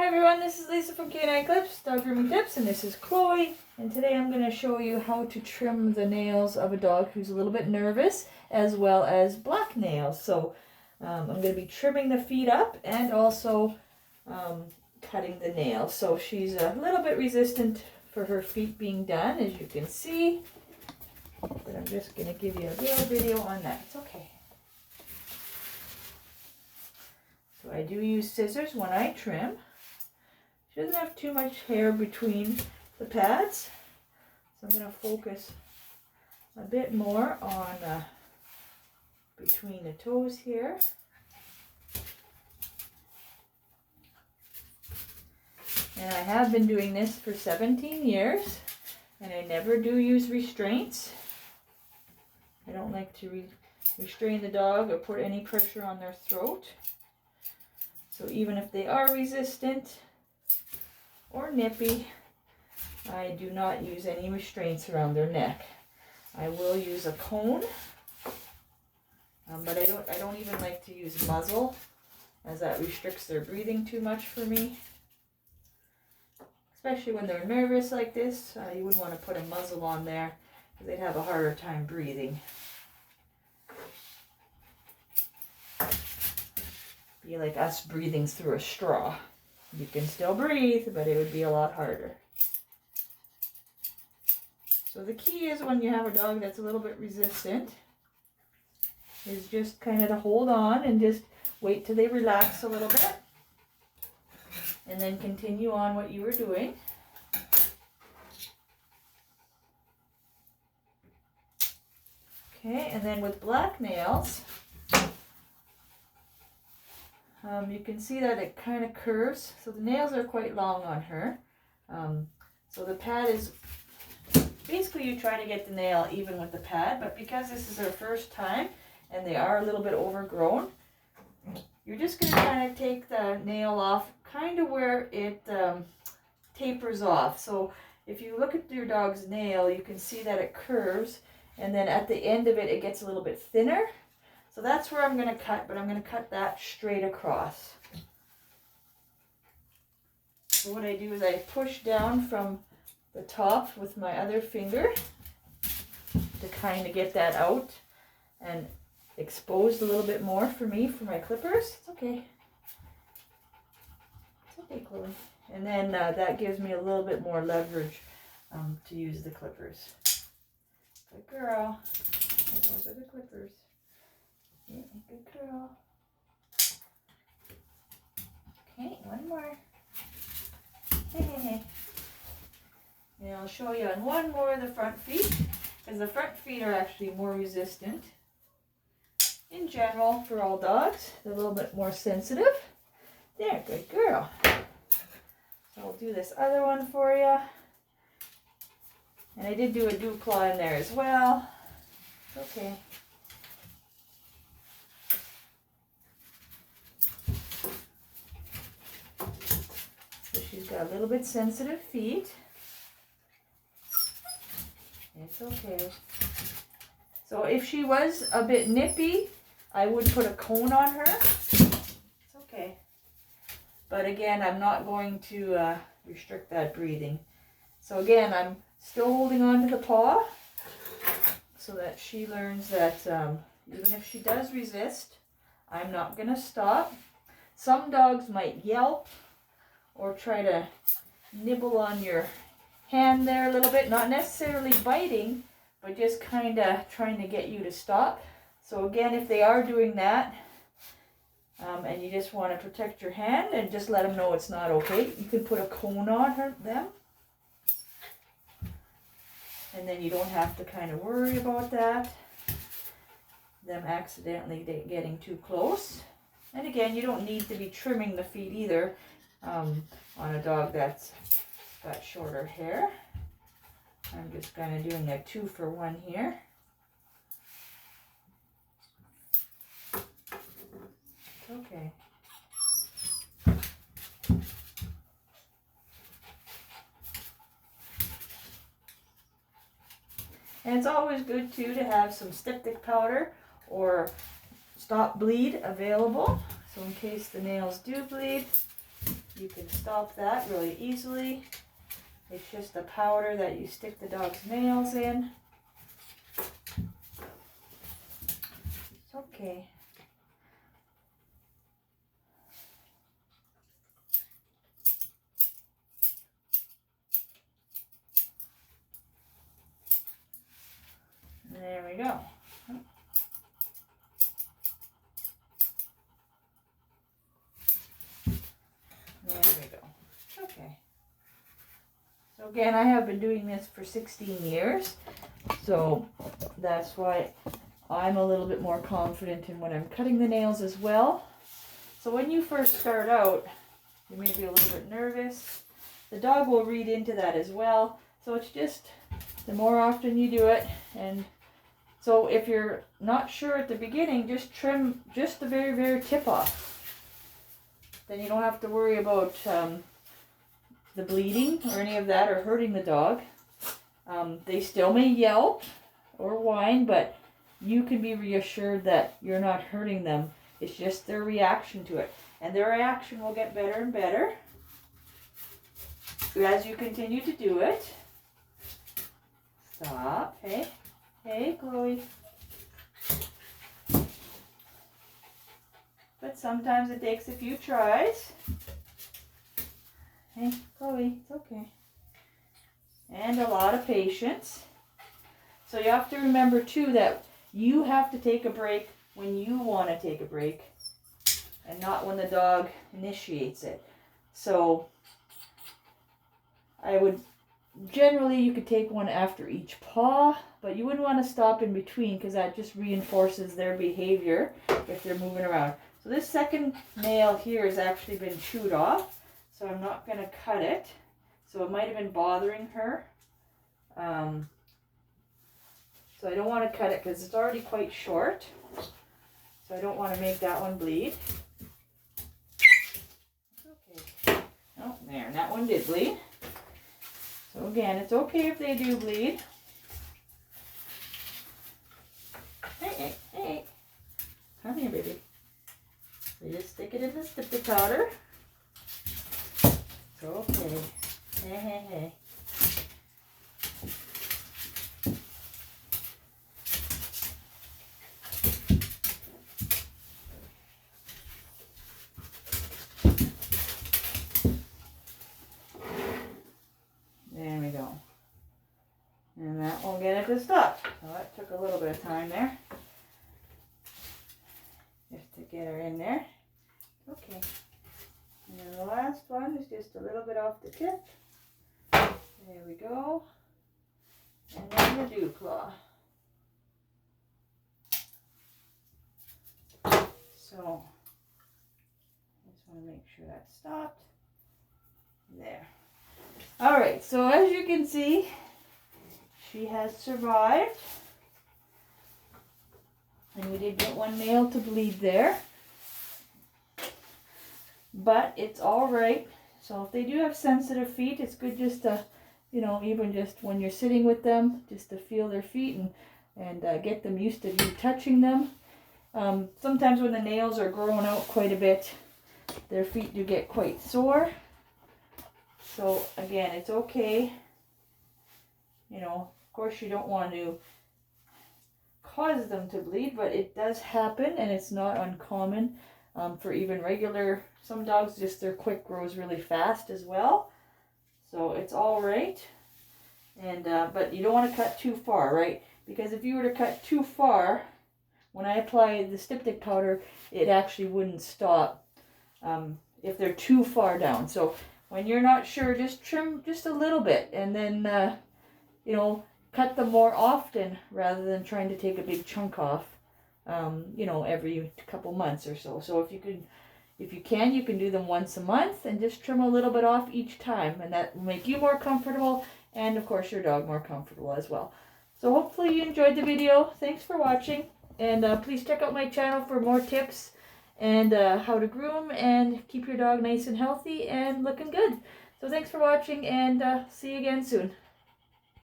Hi everyone, this is Lisa from K&I Clips, Dog Grooming Tips, and this is Chloe. And today I'm going to show you how to trim the nails of a dog who's a little bit nervous, as well as black nails. So I'm going to be trimming the feet up and also cutting the nails. So she's a little bit resistant for her feet being done, as you can see. But I'm just going to give you a little video on that. It's okay. So I do use scissors when I trim. She doesn't have too much hair between the pads, so I'm going to focus a bit more on between the toes here. And I have been doing this for 17 years, and I never do use restraints. I don't like to restrain the dog or put any pressure on their throat. So even if they are resistant or nippy, I do not use any restraints around their neck. I will use a cone, but I don't even like to use muzzle, as that restricts their breathing too much for me. Especially when they're nervous like this, you wouldn't want to put a muzzle on there because they'd have a harder time breathing. Be like us breathing through a straw. You can still breathe, but it would be a lot harder. So the key is, when you have a dog that's a little bit resistant, is just kind of to hold on and just wait till they relax a little bit. And then continue on what you were doing. Okay, and then with black nails, you can see that it kind of curves. So the nails are quite long on her. So the pad is, basically you try to get the nail even with the pad, but because this is her first time and they are a little bit overgrown, you're just going to kind of take the nail off kind of where it tapers off. So if you look at your dog's nail, you can see that it curves, and then at the end of it, it gets a little bit thinner. So that's where I'm going to cut, but I'm going to cut that straight across. So what I do is I push down from the top with my other finger to kind of get that out and exposed a little bit more for me, for my clippers. It's okay. It's okay, Chloe. And then that gives me a little bit more leverage to use the clippers. Good girl. Those are the clippers. Yeah, good girl. Okay, one more. And I'll show you on one more of the front feet, because the front feet are actually more resistant. In general, for all dogs, they're a little bit more sensitive. There, good girl. So I'll do this other one for you. And I did do a dew claw in there as well. It's okay. So she's got a little bit sensitive feet. It's okay. So if she was a bit nippy, I would put a cone on her. It's okay. But again, I'm not going to restrict that breathing. So again, I'm still holding on to the paw so that she learns that even if she does resist, I'm not going to stop. Some dogs might yelp or try to nibble on your hand there a little bit, not necessarily biting, but just kind of trying to get you to stop. So again, if they are doing that, and you just want to protect your hand and just let them know it's not okay, you can put a cone on them. And then you don't have to kind of worry about that, them accidentally getting too close. And again, you don't need to be trimming the feet either on a dog that's got shorter hair. I'm just kind of doing a 2-for-1 here. It's okay. And it's always good too to have some styptic powder or stop bleed available. So in case the nails do bleed, You can stop that really easily. It's just a powder that you stick the dog's nails in. It's okay. There we go. There we go. Okay. So again, I have been doing this for 16 years. So that's why I'm a little bit more confident in when I'm cutting the nails as well. So when you first start out, you may be a little bit nervous. The dog will read into that as well. So it's just the more often you do it. And so if you're not sure at the beginning, just trim just the very, very tip off. Then you don't have to worry about the bleeding or any of that or hurting the dog. They still may yelp or whine, but you can be reassured that you're not hurting them. It's just their reaction to it. And their reaction will get better and better as you continue to do it. Stop. Hey. Hey, Chloe. But sometimes it takes a few tries. Hey, Chloe, it's okay. And a lot of patience. So you have to remember too that you have to take a break when you want to take a break and not when the dog initiates it. So I would generally, you could take one after each paw, but you wouldn't want to stop in between because that just reinforces their behavior if they're moving around. So this second nail here has actually been chewed off, so I'm not going to cut it. So it might have been bothering her. So I don't want to cut it because it's already quite short. So I don't want to make that one bleed. Okay. Oh, there, that one did bleed. So again, it's okay if they do bleed. Hey, hey, hey. Come here, baby. We just stick it in the sticky powder. It's okay. Hey, hey, hey. There we go. And that will get it to stop. So that took a little bit of time there. Just to get her in there. Okay. And then the last one is just a little bit off the tip. There we go. And then the dew claw. So, I just want to make sure that's stopped. There. Alright, so as you can see, she has survived. And we did get one nail to bleed there. But it's alright. So if they do have sensitive feet, it's good just to, you know, even just when you're sitting with them, just to feel their feet and get them used to you touching them. Sometimes when the nails are growing out quite a bit, their feet do get quite sore. So again, it's okay. You know, of course you don't want to cause them to bleed, but it does happen and it's not uncommon for even regular, some dogs just their quick grows really fast as well. So it's all right. And but you don't want to cut too far, right? Because if you were to cut too far, when I apply the styptic powder, it actually wouldn't stop if they're too far down. So when you're not sure, just trim just a little bit and then, you know, cut them more often rather than trying to take a big chunk off, you know, every couple months or so. So if you can do them once a month and just trim a little bit off each time, and that will make you more comfortable and of course your dog more comfortable as well. So hopefully you enjoyed the video. Thanks for watching, and please check out my channel for more tips and how to groom and keep your dog nice and healthy and looking good. So thanks for watching, and see you again soon.